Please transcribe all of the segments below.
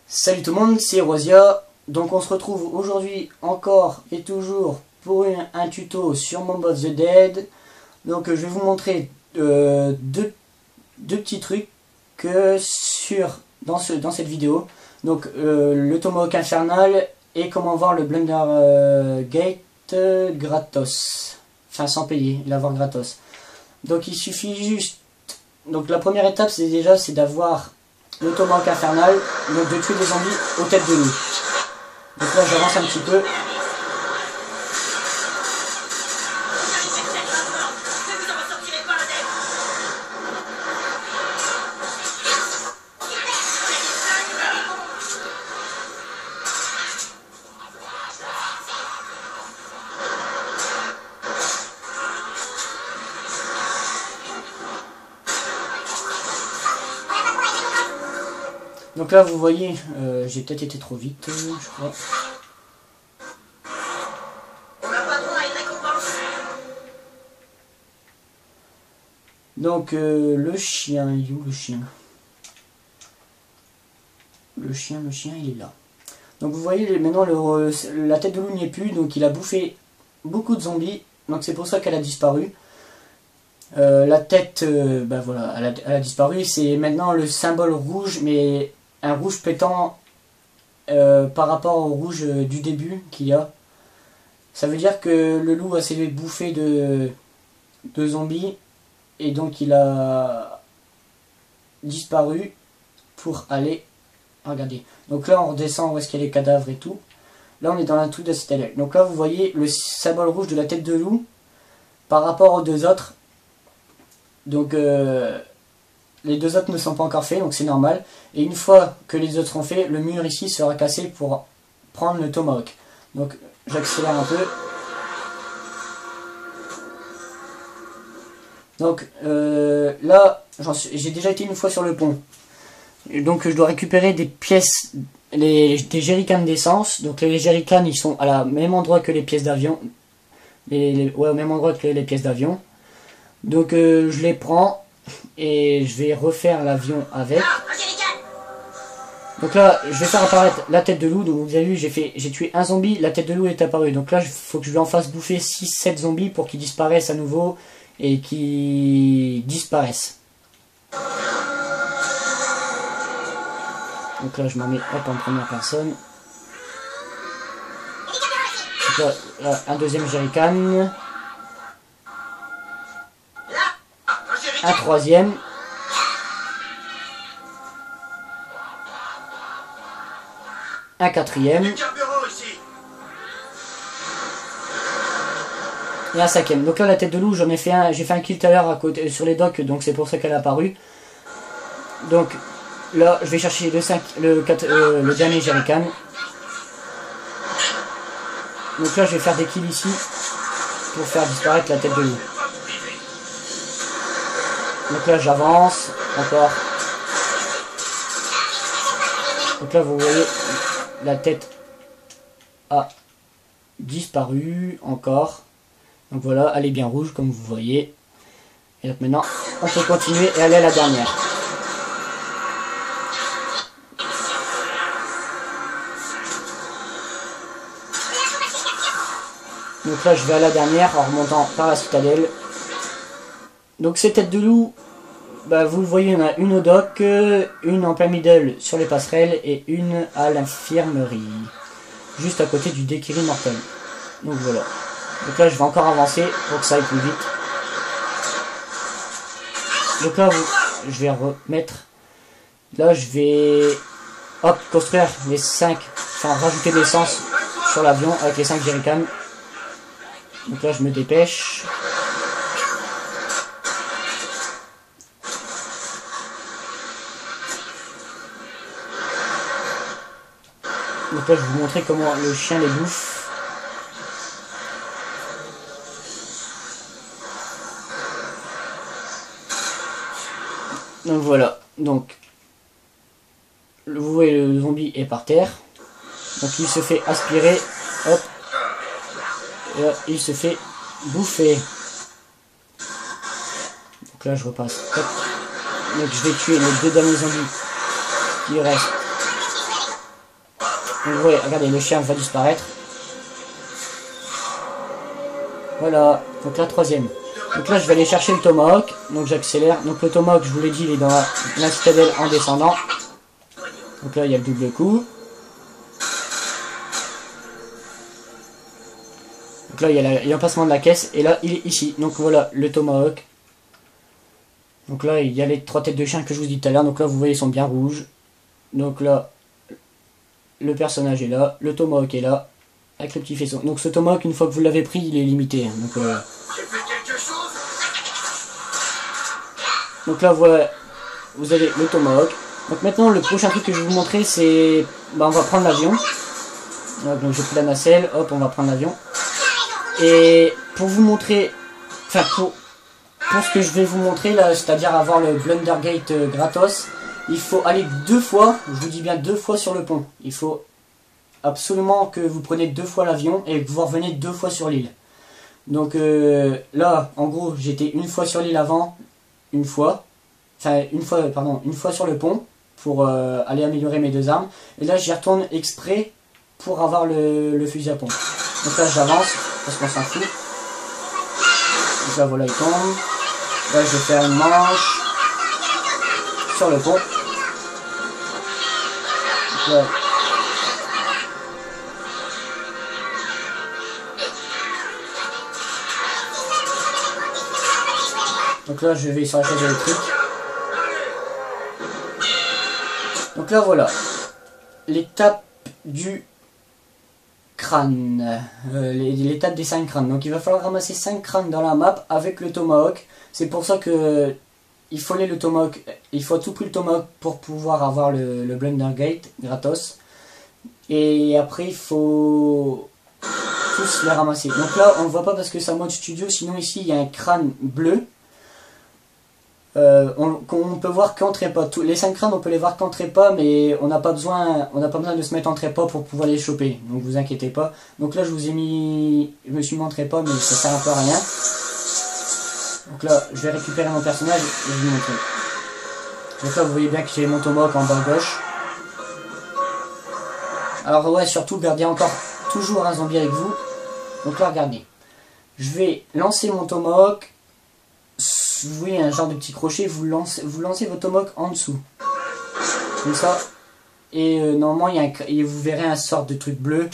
Salut tout le monde, c'est Rosia. Donc on se retrouve aujourd'hui encore et toujours pour un tuto sur Mob of the Dead. Donc je vais vous montrer deux petits trucs dans cette vidéo. Donc le Tomahawk infernal et comment voir le Blunder Gate gratos. Enfin sans payer, l'avoir gratos. Donc il suffit juste... Donc la première étape c'est d'avoir le Tomahawk infernal, donc de tuer des zombies aux têtes de loup. Donc là j'avance un petit peu. Donc là vous voyez, j'ai peut-être été trop vite, je crois. Donc le chien, il est où le chien? Le chien il est là. Donc vous voyez maintenant la tête de loup n'y est plus, donc il a bouffé beaucoup de zombies, donc c'est pour ça qu'elle a disparu. La tête, bah voilà, elle a disparu, c'est maintenant le symbole rouge, mais un rouge pétant par rapport au rouge du début qu'il y a. Ça veut dire que le loup a s'est bouffé de zombies et donc il a disparu pour aller regarder. Donc là on redescend où est-ce qu'il y a les cadavres et tout. Là on est dans un truc de citadelle. Donc là vous voyez le symbole rouge de la tête de loup par rapport aux deux autres. Donc les deux autres ne sont pas encore faits, donc c'est normal. Et une fois que les autres seront faits, le mur ici sera cassé pour prendre le Tomahawk. Donc j'accélère un peu. Donc là, j'ai déjà été une fois sur le pont. Et donc je dois récupérer des pièces, des jerrycans d'essence. Donc les jerrycans ils sont à la même endroit que les pièces d'avion. Ouais, au même endroit que les pièces d'avion. Donc je les prends et je vais refaire l'avion avec. Donc là je vais faire apparaître la tête de loup. Donc vous avez vu, j'ai tué un zombie, la tête de loup est apparue. Donc là il faut que je lui en fasse bouffer 6-7 zombies pour qu'ils disparaissent à nouveau et qu'ils disparaissent. Donc là je m'en mets en première personne. Donc là, un deuxième jerrycan. Un troisième. Un quatrième. Et un cinquième. Donc là la tête de loup, j'ai fait un kill tout à l'heure à côté sur les docks, donc c'est pour ça qu'elle est apparue. Donc là je vais chercher le dernier jerrycan. Donc là je vais faire des kills ici pour faire disparaître la tête de loup. Donc là j'avance encore. Donc là vous voyez la tête a disparu encore. Donc voilà, elle est bien rouge comme vous voyez. Et donc maintenant on peut continuer et elle est la dernière. Donc là je vais à la dernière en remontant par la citadelle. Donc ces têtes de loup, bah, vous le voyez, il y en a une au dock, une en plein middle sur les passerelles et une à l'infirmerie, juste à côté du Dekiri Mortel. Donc voilà. Donc là je vais encore avancer pour que ça aille plus vite. Donc là je vais remettre, là je vais construire les 5, enfin rajouter de l'essence sur l'avion avec les 5 jerrycans. Donc là je me dépêche. Donc là je vais vous montrer comment le chien les bouffe. Donc voilà, donc vous voyez le zombie est par terre. Donc il se fait aspirer, hop, et là il se fait bouffer. Donc là je repasse, hop. Donc je vais tuer les deux derniers zombies qui restent vous voyez, regardez, le chien va disparaître. Voilà, donc la troisième. Donc là je vais aller chercher le tomahawk, donc j'accélère. Donc le tomahawk, je vous l'ai dit, il est dans la citadelle en descendant. Donc là il y a le double coup. Donc là il y a l'emplacement de la caisse, et là il est ici. Donc voilà le tomahawk. Donc là il y a les 3 têtes de chien que je vous dis tout à l'heure. Donc là vous voyez, ils sont bien rouges. Donc là le personnage est là, le tomahawk est là, avec le petit faisceau. Donc ce tomahawk, une fois que vous l'avez pris, il est limité. Donc là voilà, vous avez le tomahawk. Donc maintenant le prochain truc que je vais vous montrer, c'est... on va prendre l'avion. Donc j'ai pris la nacelle, hop, on va prendre l'avion. Et pour vous montrer, enfin pour ce que je vais vous montrer là, c'est-à-dire avoir le Blundergate gratos, il faut aller 2 fois, je vous dis bien 2 fois sur le pont. Il faut absolument que vous preniez 2 fois l'avion et que vous revenez 2 fois sur l'île. Donc là, en gros, j'étais 1 fois sur l'île avant, une fois sur le pont pour aller améliorer mes 2 armes. Et là, j'y retourne exprès pour avoir le fusil à pompe. Donc là, j'avance parce qu'on s'en fout. Donc là, voilà, il tombe. Là, je vais faire une manche sur le pont. Donc là, je vais sur la chaise électrique. Donc là, voilà. L'étape du crâne. L'étape des 5 crânes. Donc il va falloir ramasser 5 crânes dans la map avec le tomahawk. C'est pour ça que il fallait le tomahawk. Il faut à tout prix le tomahawk pour pouvoir avoir le Blundergate gratos. Et après, il faut tous les ramasser. Donc là, on ne voit pas parce que c'est en mode studio. Sinon, ici, il y a un crâne bleu. On peut voir qu'en trépas. Les 5 crânes, on peut les voir qu'en trépas, mais on n'a pas besoin de se mettre en trépas pour pouvoir les choper. Donc vous inquiétez pas. Donc là, je me suis mis en trépas, mais ça sert un peu à rien. Donc là, je vais récupérer mon personnage et je vais vous montrer. Donc là, vous voyez bien que j'ai mon tomahawk en bas à gauche. Alors ouais, surtout, gardez encore toujours un zombie avec vous. Donc là, regardez. Je vais lancer mon tomahawk. Vous voyez un genre de petit crochet, vous lancez votre tomahawk en dessous. Comme ça. Et normalement, vous verrez un sort de truc bleu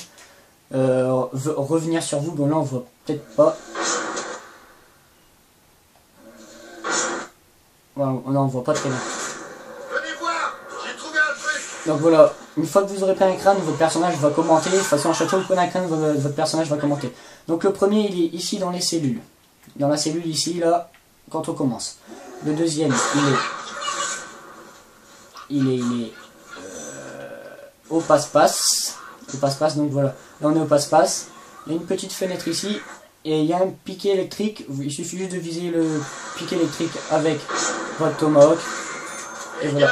revenir sur vous. Bon là, on voit peut-être pas. Voilà, on voit pas très bien. Donc voilà, une fois que vous aurez pris un crâne, votre personnage va commenter. De toute façon, à chaque fois que vous prenez un crâne, votre personnage va commenter. Donc le premier, il est ici dans les cellules. Dans la cellule ici, là, quand on commence. Le deuxième, il est au passe-passe. Au passe-passe, donc voilà. Là, on est au passe-passe. Il y a une petite fenêtre ici. Et il y a un piquet électrique. Il suffit juste de viser le piquet électrique avec votre tomahawk. Et voilà.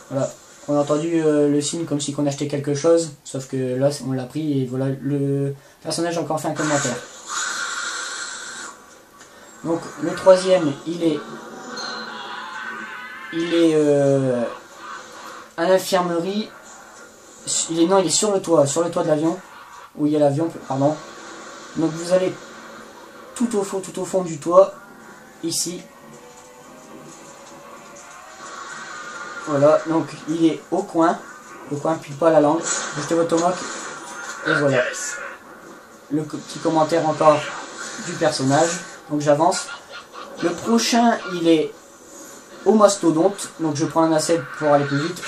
Voilà. On a entendu le signe comme si on achetait quelque chose. Sauf que là, on l'a pris. Et voilà, le personnage a encore fait un commentaire. Donc le troisième, il est à l'infirmerie. Il est sur le toit de l'avion, où il y a l'avion, pardon. Donc vous allez tout au fond du toit, ici. Voilà, donc il est au coin pile pas à la langue. Jetez votre tomahawk et voilà. Le petit commentaire encore du personnage. Donc j'avance. Le prochain, il est au mastodonte. Donc je prends un nacelle pour aller plus vite.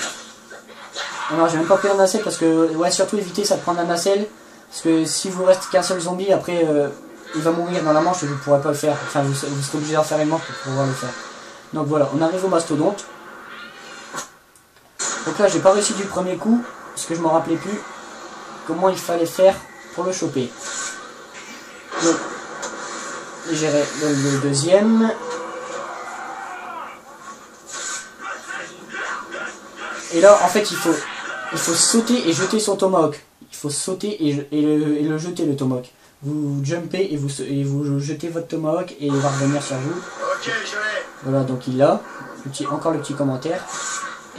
Non, j'ai même pas pris un nacelle parce que, ouais, surtout évitez ça de prendre un nacelle. Parce que si vous reste qu'un seul zombie, après il va mourir dans la manche et vous ne pourrez pas le faire. Enfin, vous serez obligé d'en faire une manche pour pouvoir le faire. Donc voilà, on arrive au mastodonte. Donc là, j'ai pas réussi du premier coup parce que je me rappelais plus comment il fallait faire pour le choper. Donc, gérer le deuxième. Et là, en fait, il faut sauter et jeter son tomahawk. Il faut sauter et le jeter, le tomahawk. Vous jumpez et vous jetez votre tomahawk et il va revenir sur vous. Voilà, donc il l'a. Encore le petit commentaire.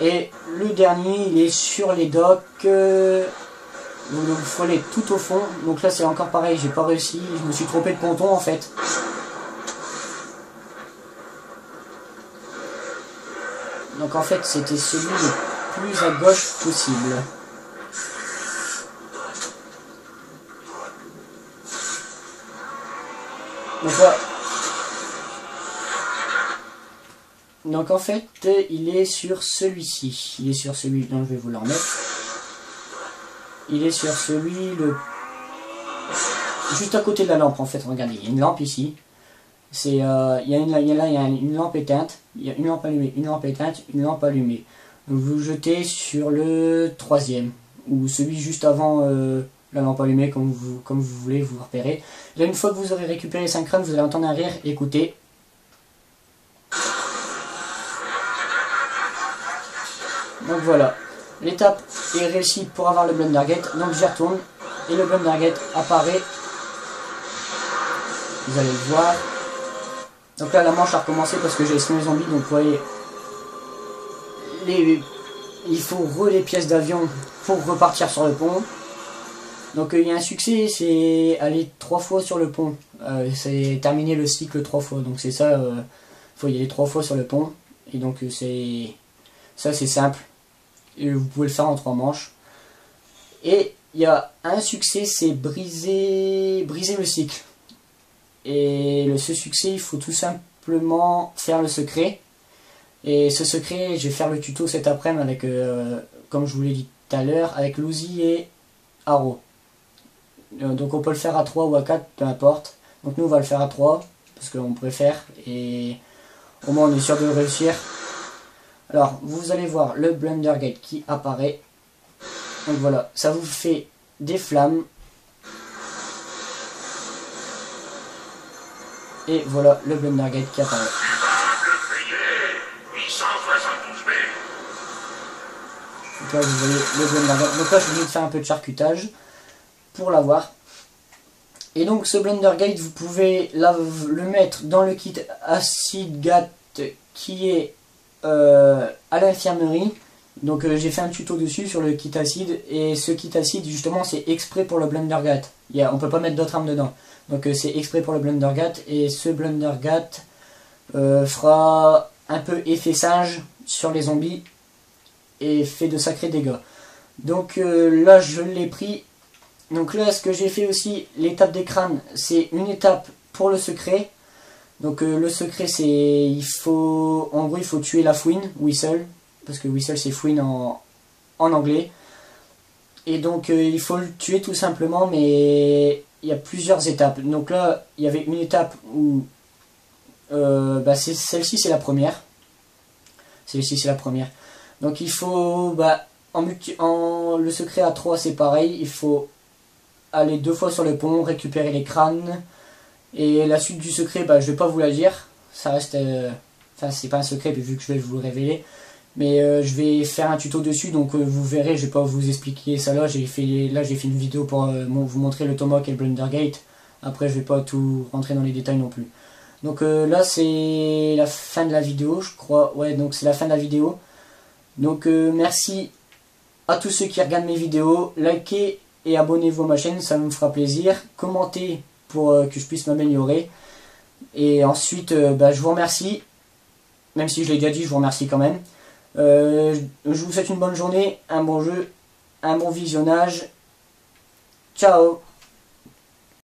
Et le dernier, il est sur les docks. Donc il faut aller tout au fond. Donc là c'est encore pareil, j'ai pas réussi. Je me suis trompé de ponton en fait. Donc en fait c'était celui le plus à gauche possible. Donc voilà. Donc en fait il est sur celui-ci. Il est sur celui. Non, je vais vous le remettre. Il est sur celui le juste à côté de la lampe en fait. Regardez, il y a une lampe ici. C'est il y a une lampe éteinte, il y a une lampe allumée, une lampe éteinte, une lampe allumée. Donc vous jetez sur le troisième ou celui juste avant la lampe allumée, comme vous voulez, vous repérez. Là, une fois que vous aurez récupéré 5 crânes, vous allez entendre un rire. Écoutez. Donc voilà, l'étape est réussie pour avoir le Blundergate. Donc j'y retourne et le Blundergate apparaît. Vous allez le voir. Donc là la manche a recommencé parce que j'ai laissé les zombies. Donc vous voyez, il faut les pièces d'avion pour repartir sur le pont. Donc il y a un succès, c'est aller 3 fois sur le pont. C'est terminer le cycle 3 fois. Donc c'est ça, faut y aller 3 fois sur le pont. Et donc c'est simple. Et vous pouvez le faire en 3 manches. Et il y a un succès, c'est briser le cycle. Et ce succès, il faut tout simplement faire le secret. Et ce secret, je vais faire le tuto cet après-midi avec, comme je vous l'ai dit tout à l'heure, avec Luzi et Haro. Donc on peut le faire à 3 ou à 4, peu importe. Donc nous on va le faire à 3, parce qu'on préfère. Et au moins on est sûr de réussir. Alors vous allez voir le Blundergate qui apparaît. Donc voilà, ça vous fait des flammes. Et voilà le Blundergate qui apparaît. Donc là vous voyez le Blundergate. Donc là je vais faire un peu de charcutage pour l'avoir. Et donc ce Blundergate, vous pouvez le mettre dans le kit Acid Gat qui est à l'infirmerie. Donc j'ai fait un tuto dessus sur le kit acide. Et ce kit acide justement c'est exprès pour le Blundergate. On peut pas mettre d'autres armes dedans. Donc c'est exprès pour le Blundergate. Et ce Blundergate fera un peu effet singe sur les zombies. Et fait de sacrés dégâts. Donc là je l'ai pris. Donc là ce que j'ai fait aussi, l'étape des crânes, c'est une étape pour le secret. Donc le secret c'est, en gros il faut tuer la fouine, Whistle. Parce que Whistle c'est fouine en anglais. Et donc il faut le tuer tout simplement, mais il y a plusieurs étapes. Donc là il y avait une étape où, celle-ci c'est la première. Celle-ci c'est la première. Donc il faut, le secret à 3 c'est pareil, il faut aller 2 fois sur le pont, récupérer les crânes. Et la suite du secret, je vais pas vous la dire, ça reste, c'est pas un secret vu que je vais vous le révéler. Mais je vais faire un tuto dessus, donc vous verrez, je vais pas vous expliquer ça là. J'ai fait une vidéo pour vous montrer le Tomahawk et le Blundergate. Après je vais pas tout rentrer dans les détails non plus. Donc là c'est la fin de la vidéo, je crois. Ouais, donc c'est la fin de la vidéo. Donc merci à tous ceux qui regardent mes vidéos. Likez et abonnez-vous à ma chaîne, ça me fera plaisir. Commentez pour que je puisse m'améliorer. Et ensuite, je vous remercie. Même si je l'ai déjà dit, je vous remercie quand même. Je vous souhaite une bonne journée, un bon jeu, un bon visionnage. Ciao!